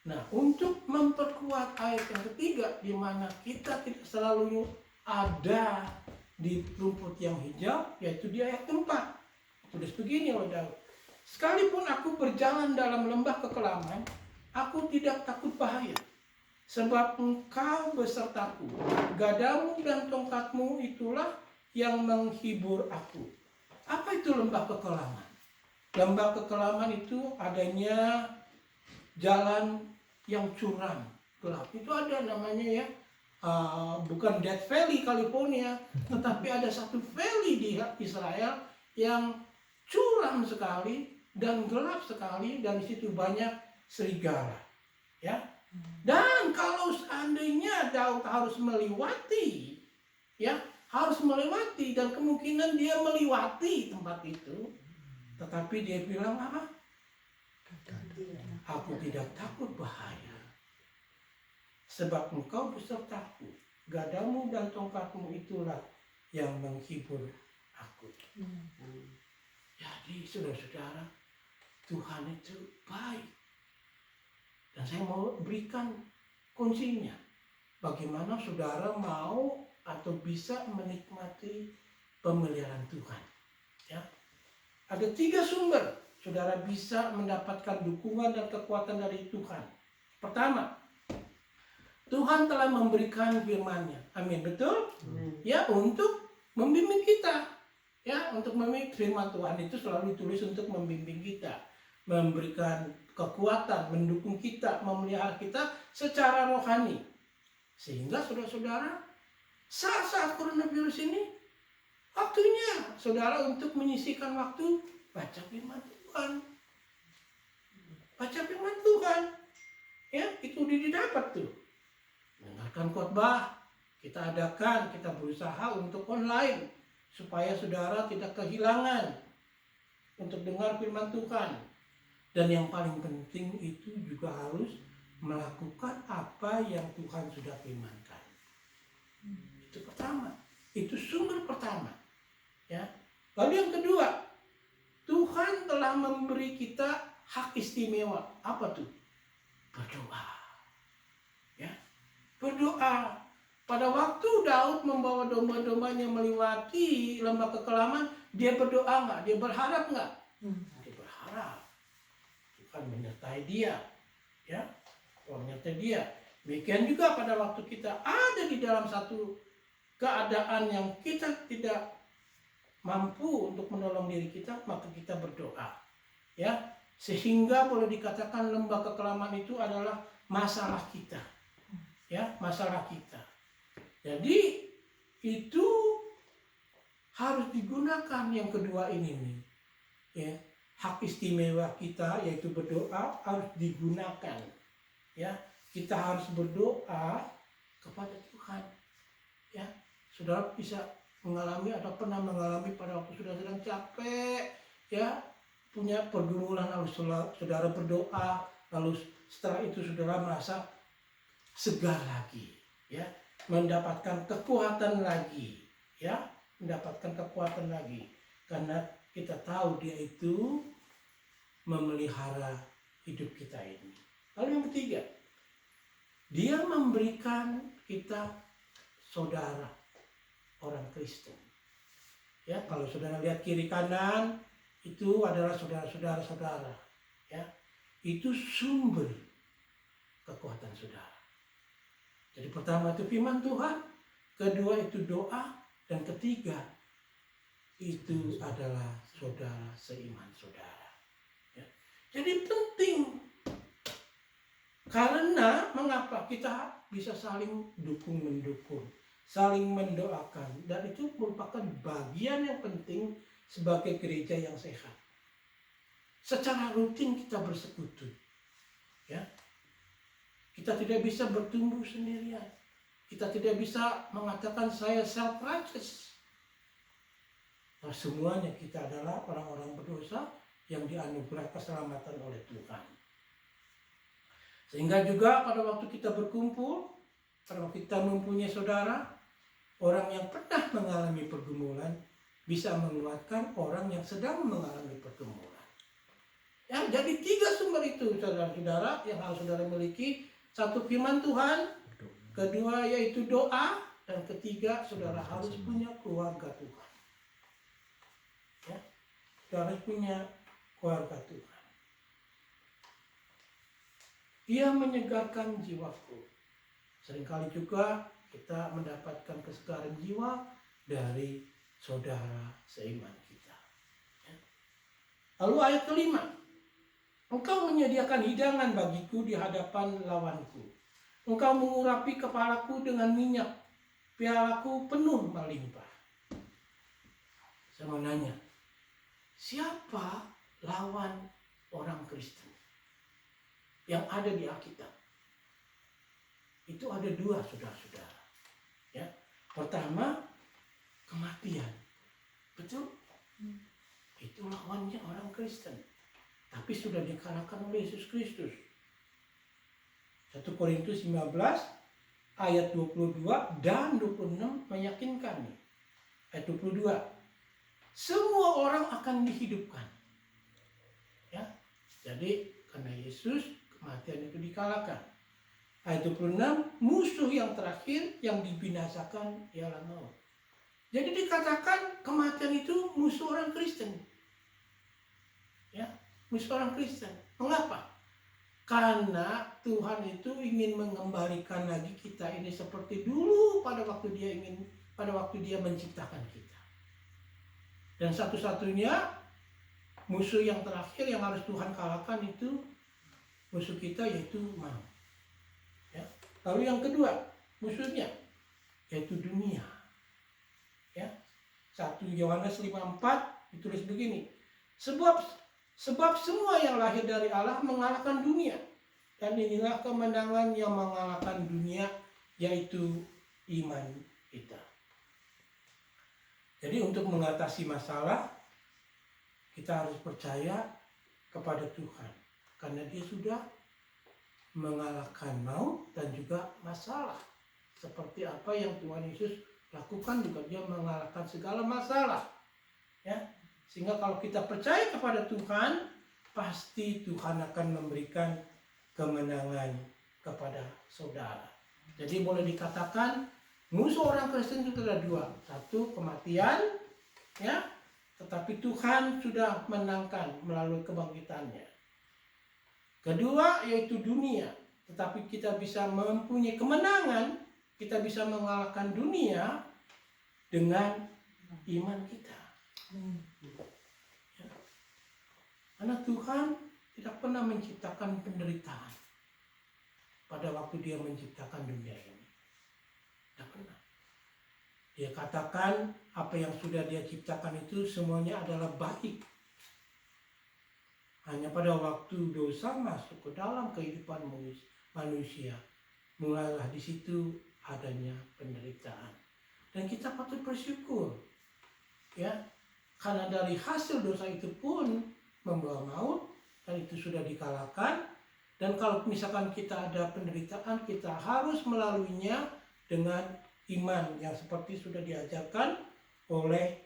C: Nah, untuk memperkuat ayat yang ketiga, di mana kita tidak selalu ada di rumput yang hijau, yaitu di ayat 4. Tulis begini oleh Daud. Sekalipun aku berjalan dalam lembah kekelaman, aku tidak takut bahaya, sebab engkau besertaku. Gadamu dan tongkatmu itulah yang menghibur aku. Apa itu lembah kekelaman? Lembah kekelaman itu adanya jalan yang curam, gelap. Itu ada namanya ya, bukan Death Valley California, tetapi ada satu valley di Israel yang curam sekali dan gelap sekali, dan di situ banyak serigala. Ya, dan kalau seandainya Daud harus melewati, ya, harus melewati, dan kemungkinan dia melewati tempat itu, tetapi dia bilang apa? Aku tidak takut bahaya, sebab engkau besertaku. Gadamu dan tongkatmu itulah yang menghibur aku. Jadi saudara-saudara, Tuhan itu baik. Dan saya mau berikan kuncinya. Bagaimana saudara mau atau bisa menikmati pemeliharaan Tuhan. Ya. Ada 3 sumber saudara bisa mendapatkan dukungan dan kekuatan dari Tuhan. Pertama, Tuhan telah memberikan firman-Nya. Amin, betul? Ya, untuk membimbing kita. Ya, untuk membimbing firman Tuhan itu selalu ditulis untuk membimbing kita, memberikan kekuatan, mendukung kita, memelihara kita secara rohani. Sehingga saudara-saudara, saat-saat coronavirus ini, waktunya saudara untuk menyisihkan waktu baca firman Tuhan. Baca firman Tuhan. Ya, itu didapat tuh. Dengarkan khotbah, kita adakan, kita berusaha untuk online supaya saudara tidak kehilangan untuk dengar firman Tuhan. Dan yang paling penting itu juga harus melakukan apa yang Tuhan sudah firmankan. Itu pertama. Itu sumber pertama. Ya. Lalu yang kedua, Tuhan telah memberi kita hak istimewa. Apa tuh? Berdoa. Ya. Berdoa. Pada waktu Daud membawa domba-dombanya melewati lembah kekelaman, dia berdoa nggak? Dia berharap nggak? Dia berharap. Tuhan menyertai dia. Ya. Tuhan menyertai dia. Demikian juga pada waktu kita ada di dalam satu keadaan yang kita tidak mampu untuk menolong diri kita, maka kita berdoa. Ya, Sehingga boleh dikatakan lembah kekelaman itu adalah masalah kita. Ya, masalah kita. Jadi itu harus digunakan yang kedua ini nih. Ya, hak istimewa kita yaitu berdoa harus digunakan. Ya, kita harus berdoa kepada Tuhan. Ya, saudara bisa mengalami atau pernah mengalami pada waktu sudah sedang capek, ya, punya pergumulan, lalu saudara berdoa, lalu setelah itu saudara merasa segar lagi, ya, mendapatkan kekuatan lagi, ya, mendapatkan kekuatan lagi, karena kita tahu Dia itu memelihara hidup kita ini. Lalu yang ketiga, Dia memberikan kita saudara orang Kristen. Ya, kalau saudara lihat kiri kanan itu adalah saudara-saudara saudara. Ya, itu sumber kekuatan saudara. Jadi pertama itu firman Tuhan, kedua itu doa, dan ketiga itu adalah saudara seiman saudara. Ya. Jadi penting. Karena mengapa kita bisa saling dukung-mendukung, saling mendoakan, dan itu merupakan bagian yang penting sebagai gereja yang sehat. Secara rutin kita bersekutu, ya. Kita tidak bisa bertumbuh sendirian. Kita tidak bisa mengatakan saya self-righteous. Nah, semuanya kita adalah orang-orang berdosa yang dianugerahkan keselamatan oleh Tuhan. Sehingga juga pada waktu kita berkumpul, pada waktu kita mempunyai saudara, orang yang pernah mengalami pergumulan bisa menguatkan orang yang sedang mengalami pergumulan. Ya, jadi 3 sumber itu saudara-saudara yang harus saudara miliki. Satu, firman Tuhan, kedua yaitu doa, dan ketiga saudara harus punya keluarga Tuhan. Ya, saudara harus punya keluarga Tuhan. Dia menyegarkan jiwaku. Seringkali juga kita mendapatkan kesegaran jiwa dari saudara seiman kita. Ya. Lalu ayat kelima, Engkau menyediakan hidangan bagiku di hadapan lawanku. Engkau mengurapi kepalaku dengan minyak, pialaku penuh melimpah. Saya mau nanya, siapa lawan orang Kristen yang ada di Alkitab? Itu ada 2, saudara-saudara. Ya. Pertama, kematian. Betul? Itu lawannya orang Kristen. Tapi sudah dikalahkan oleh Yesus Kristus. 1 Korintus 15 ayat 22 dan 26 meyakinkan. Ayat 22. Semua orang akan dihidupkan. Ya. Jadi karena Yesus kematian itu dikalahkan. Ayat 26, musuh yang terakhir yang dibinasakan ialah maut. Jadi dikatakan kematian itu musuh orang Kristen. Ya, musuh orang Kristen. Mengapa? Karena Tuhan itu ingin mengembalikan lagi kita ini seperti dulu pada waktu Dia menciptakan kita. Dan satu-satunya musuh yang terakhir yang harus Tuhan kalahkan itu musuh kita yaitu maut. Ya. Lalu yang kedua musuhnya yaitu dunia. Ya. 1 Yohanes 5:4 ditulis begini. Sebab semua yang lahir dari Allah mengalahkan dunia. Dan inilah kemenangan yang mengalahkan dunia, yaitu iman kita. Jadi untuk mengatasi masalah, kita harus percaya kepada Tuhan. Karena Dia sudah mengalahkan maut dan juga masalah. Seperti apa yang Tuhan Yesus lakukan juga Dia mengalahkan segala masalah. Ya. Sehingga kalau kita percaya kepada Tuhan, pasti Tuhan akan memberikan kemenangan kepada saudara. Jadi boleh dikatakan musuh orang Kristen itu ada 2. 1, kematian, ya, tetapi Tuhan sudah menangkan melalui kebangkitannya. Kedua yaitu dunia, tetapi kita bisa mempunyai kemenangan, kita bisa mengalahkan dunia dengan iman kita. Ya. Karena Tuhan tidak pernah menciptakan penderitaan pada waktu dia menciptakan dunia ini. Tidak pernah. Dia katakan apa yang sudah dia ciptakan itu semuanya adalah baik. Hanya pada waktu dosa masuk ke dalam kehidupan manusia, mulailah di situ adanya penderitaan. Dan kita patut bersyukur, ya, karena dari hasil dosa itu pun membawa maut, dan itu sudah dikalahkan. Dan kalau misalkan kita ada penderitaan, kita harus melaluinya dengan iman yang seperti sudah diajarkan oleh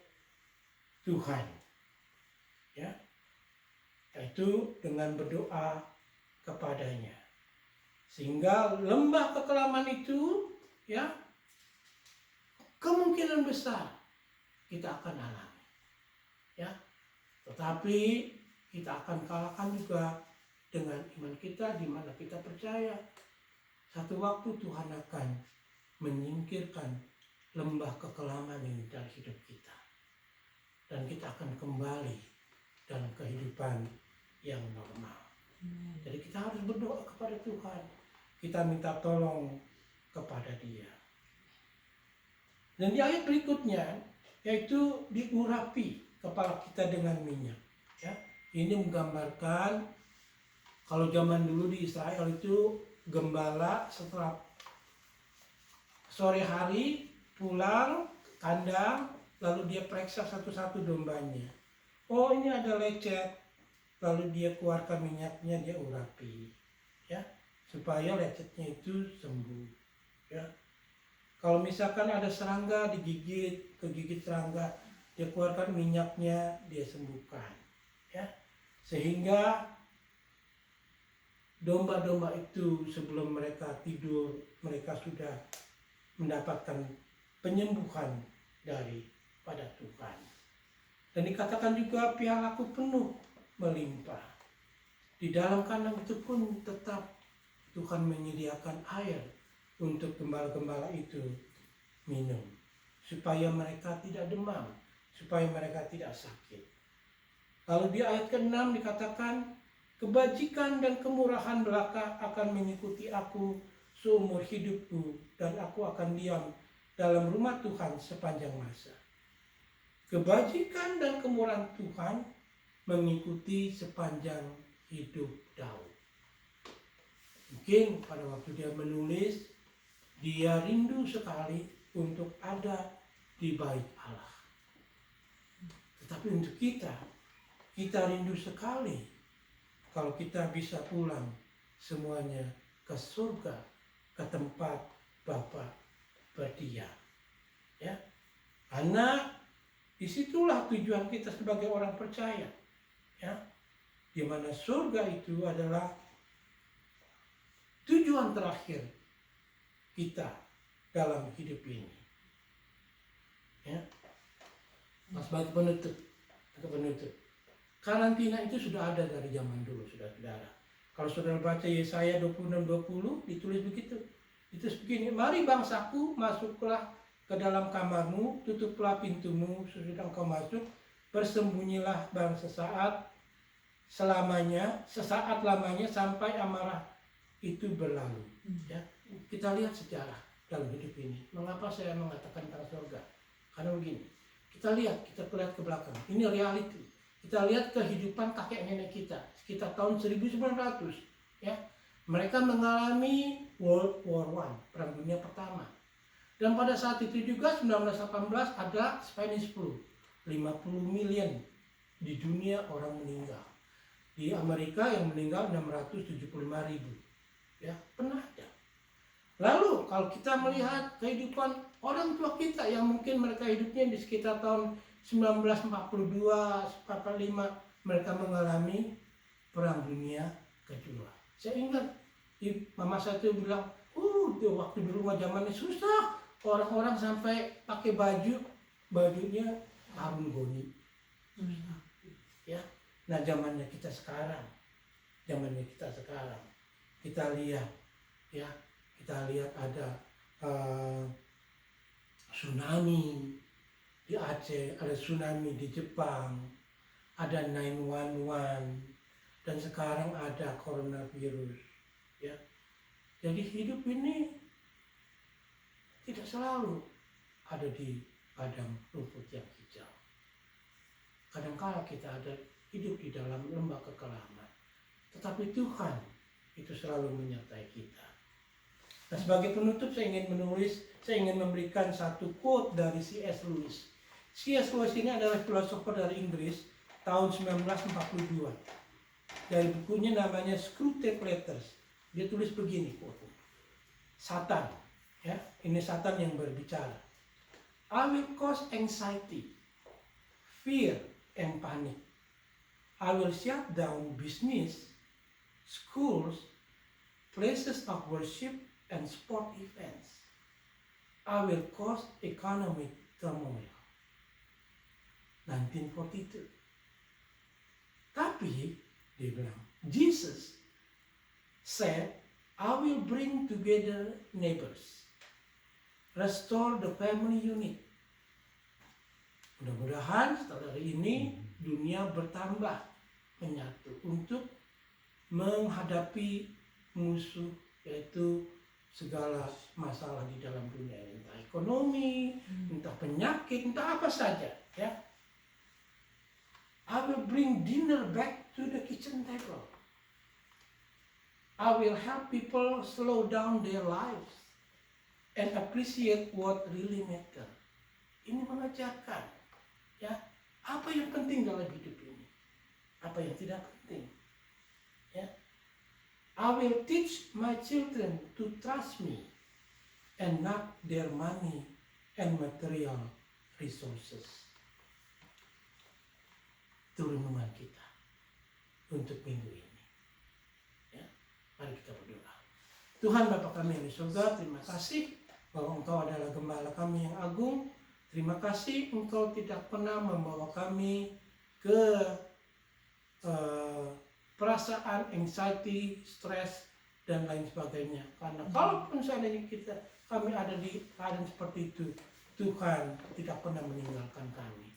C: Tuhan, ya, yaitu dengan berdoa kepadanya, sehingga lembah kekelaman itu, ya, kemungkinan besar kita akan alami, ya, tetapi kita akan kalahkan juga dengan iman kita, di mana kita percaya satu waktu Tuhan akan menyingkirkan lembah kekelaman ini dari hidup kita, dan kita akan kembali dalam kehidupan yang normal. Jadi kita harus berdoa kepada Tuhan, kita minta tolong kepada Dia. Dan di ayat berikutnya, yaitu diurapi kepala kita dengan minyak, ya. Ini menggambarkan kalau zaman dulu di Israel itu gembala setelah sore hari pulang kandang, lalu dia periksa satu-satu dombanya. Oh, ini ada lecet, lalu dia keluarkan minyaknya, dia urapi, ya, supaya lecetnya itu sembuh, ya. Kalau misalkan ada serangga kegigit serangga, dia keluarkan minyaknya, dia sembuhkan, ya, sehingga domba-domba itu sebelum mereka tidur, mereka sudah mendapatkan penyembuhan daripada Tuhan. Dan dikatakan juga pialaku penuh melimpah. Di dalam kandang itu pun tetap Tuhan menyediakan air untuk gembala-gembala itu minum, supaya mereka tidak demam, supaya mereka tidak sakit. Lalu di ayat ke-6 dikatakan, kebajikan dan kemurahan belaka akan mengikuti aku seumur hidupku, dan aku akan diam dalam rumah Tuhan sepanjang masa. Kebajikan dan kemurahan Tuhan mengikuti sepanjang hidup Daud. Mungkin pada waktu dia menulis, dia rindu sekali untuk ada di bait Allah. Tetapi untuk kita rindu sekali kalau kita bisa pulang semuanya ke surga, ke tempat Bapa berdiam, ya. Karena disitulah tujuan kita sebagai orang percaya, ya, di mana surga itu adalah tujuan terakhir kita dalam hidup ini, ya. Sebagai penutup, karantina itu sudah ada dari zaman dulu, saudara-saudara. Kalau saudara baca Yesaya 26:20 ditulis begitu. Ditulis begini, mari bangsaku, masuklah ke dalam kamarmu, tutuplah pintumu sesudah engkau masuk, bersembunyilah sesaat lamanya sampai amarah itu berlalu. Ya, kita lihat sejarah dalam hidup ini. Mengapa saya mengatakan tentang surga? Karena begini, kita lihat ke belakang. Ini reality. Kita lihat kehidupan kakek nenek kita sekitar tahun 1900, ya. Mereka mengalami World War I, Perang Dunia Pertama. Dan pada saat itu juga 1918 ada Spanish Flu. 50 million di dunia orang meninggal. Di Amerika yang meninggal 675.000. Ya, pernah ada. Lalu kalau kita melihat kehidupan orang tua kita yang mungkin mereka hidupnya di sekitar tahun 1942, 45, mereka mengalami Perang Dunia Kedua. Saya ingat mama saya itu bilang, waktu dulu zamannya susah, orang-orang sampai pakai bajunya harun goni. Ya, nah zamannya kita sekarang, kita lihat, ya, ada tsunami di Aceh, ada tsunami di Jepang, ada 911, dan sekarang ada coronavirus, ya. Jadi hidup ini tidak selalu ada di padang rumput yang hijau. Kadangkala kita ada hidup di dalam lembah kekelaman, tetapi Tuhan itu selalu menyertai kita. Nah, sebagai penutup saya ingin memberikan satu quote dari C.S. Lewis. C.S. Lewis ini adalah filosofer dari Inggris tahun 1942. Dari bukunya namanya Screwtape Letters. Dia tulis begini quote. Satan, ya, ini Satan yang berbicara. I will cause anxiety, fear, and panic. I will shut down business, schools, places of worship, and sport events. I will cause economic turmoil. 1942. Tapi, dia bilang, Jesus said, I will bring together neighbors, restore the family unit. Mudah-mudahan setelah hari ini dunia bertambah menyatu untuk menghadapi musuh, yaitu segala masalah di dalam dunia, entah ekonomi, entah penyakit, entah apa saja, ya. I will bring dinner back to the kitchen table. I will help people slow down their lives and appreciate what really matter. Ini mengajarkan, ya, apa yang penting dalam hidup ini, apa yang tidak penting, ya. I will teach my children to trust me and not their money and material resources. Itu renungan kita untuk minggu ini. Ya, mari kita berdoa. Tuhan Bapa kami yang di surga, terima kasih bahwa Engkau adalah Gembala kami yang agung. Terima kasih Engkau tidak pernah membawa kami ke perasaan anxiety, stres, dan lain sebagainya. Karena kalaupun seandainya kami ada di keadaan seperti itu, Tuhan tidak pernah meninggalkan kami.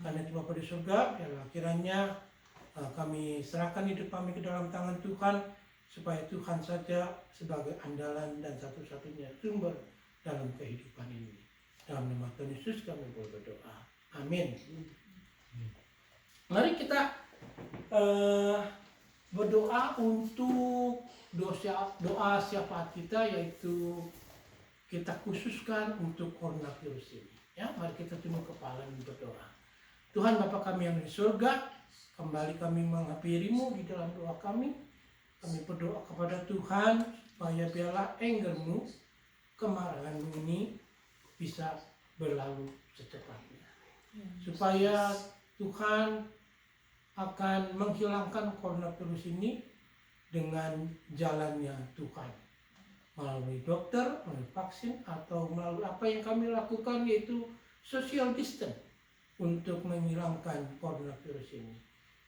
C: Karena itu Bapa di surga, biarlah kiranya kami serahkan hidup kami ke dalam tangan Tuhan, supaya Tuhan saja sebagai andalan dan satu-satunya sumber dalam kehidupan ini. Dalam nama Tuhan Yesus kami berdoa. Amin. Mari kita berdoa untuk doa syafaat kita, yaitu kita khususkan untuk coronavirus ini. Ya, mari kita tunduk kepala dan berdoa. Tuhan Bapa kami yang di surga, kembali kami menghampirimu di dalam doa kami. Kami berdoa kepada Tuhan supaya biarlah anger-Mu, kemarahan-Mu ini bisa berlalu secepatnya. Supaya Tuhan akan menghilangkan coronavirus ini dengan jalannya Tuhan, melalui dokter, melalui vaksin, atau melalui apa yang kami lakukan, yaitu social distance untuk menghilangkan coronavirus ini.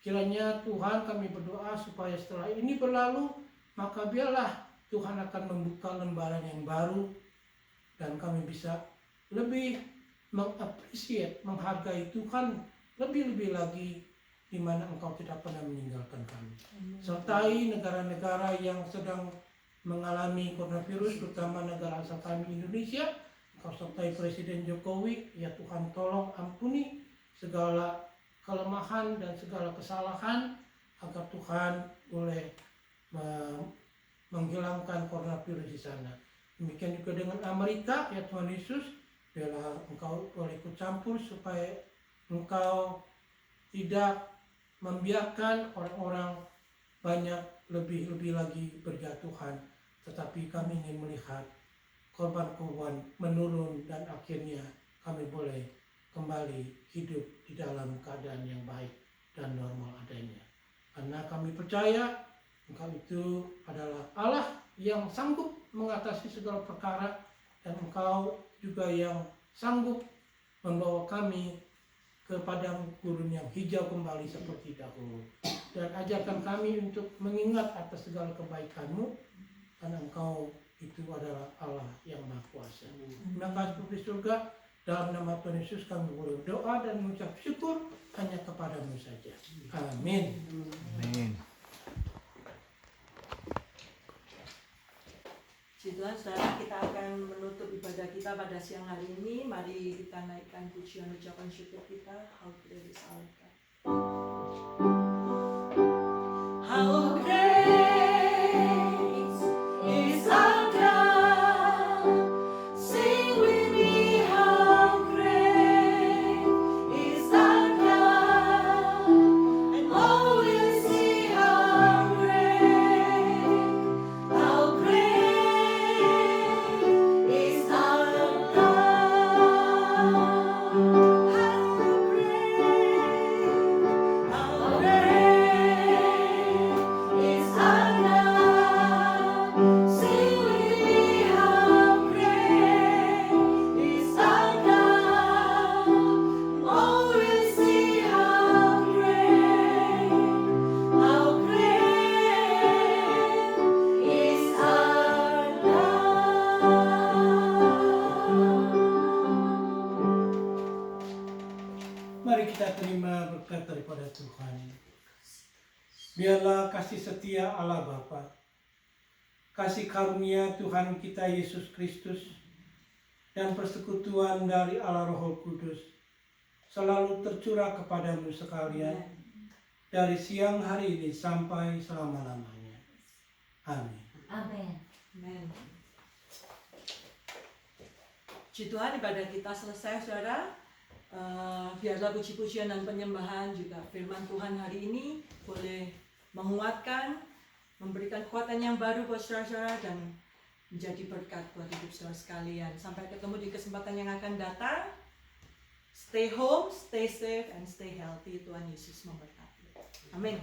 C: Kiranya Tuhan, kami berdoa supaya setelah ini berlalu, maka biarlah Tuhan akan membuka lembaran yang baru dan kami bisa lebih mengapresiasi, menghargai Tuhan lebih-lebih lagi, di mana Engkau tidak pernah meninggalkan kami. Sertai negara-negara yang sedang mengalami coronavirus, terutama negara asal kami Indonesia. Engkau sertai Presiden Jokowi, ya Tuhan tolong ampuni segala kelemahan dan segala kesalahan, agar Tuhan boleh menghilangkan coronavirus di sana. Demikian juga dengan Amerika, ya Tuhan Yesus, biarlah Engkau boleh ikut campur supaya Engkau tidak membiarkan orang-orang banyak lebih lagi berjatuhan, tetapi kami ingin melihat korban-korban menurun dan akhirnya kami boleh kembali hidup di dalam keadaan yang baik dan normal adanya. Karena kami percaya Engkau itu adalah Allah yang sanggup mengatasi segala perkara, dan Engkau juga yang sanggup membawa kami ke padang gurun yang hijau kembali seperti dahulu. Dan ajarkan kami untuk mengingat atas segala kebaikan-Mu, karena Engkau itu adalah Allah yang Maha Kuasa. Terima kasih di surga, dalam nama Tuhan Yesus kami berdoa dan mengucap syukur hanya kepada-Mu saja. Amin.
D: Amin.
A: Puji Tuhan, saudara, kita akan menutup ibadah kita pada siang hari ini. Mari kita naikkan pujian ucapan syukur kita. How great is our God. How great is our God. Sing with me, how great is our God. And all will see how great is our God. How great is our God. Sing with me, how great is our God. All will see how great is our God.
C: Mari kita terima berkat daripada Tuhan. Biarlah kasih setia Allah Bapa, kasih karunia Tuhan kita Yesus Kristus, dan persekutuan dari Allah Roh Kudus selalu tercurah kepadamu sekalian dari siang hari ini sampai selama-lamanya. Amin.
B: Amin.
A: Amen. Puji Tuhan, ibadah kita selesai, saudara. Biarlah puji-pujian dan penyembahan juga firman Tuhan hari ini boleh menguatkan, memberikan kekuatan yang baru buat saudara-saudara dan menjadi berkat buat hidup saudara sekalian. Sampai ketemu di kesempatan yang akan datang. Stay home, stay safe, and stay healthy. Tuhan Yesus memberkati. Amin.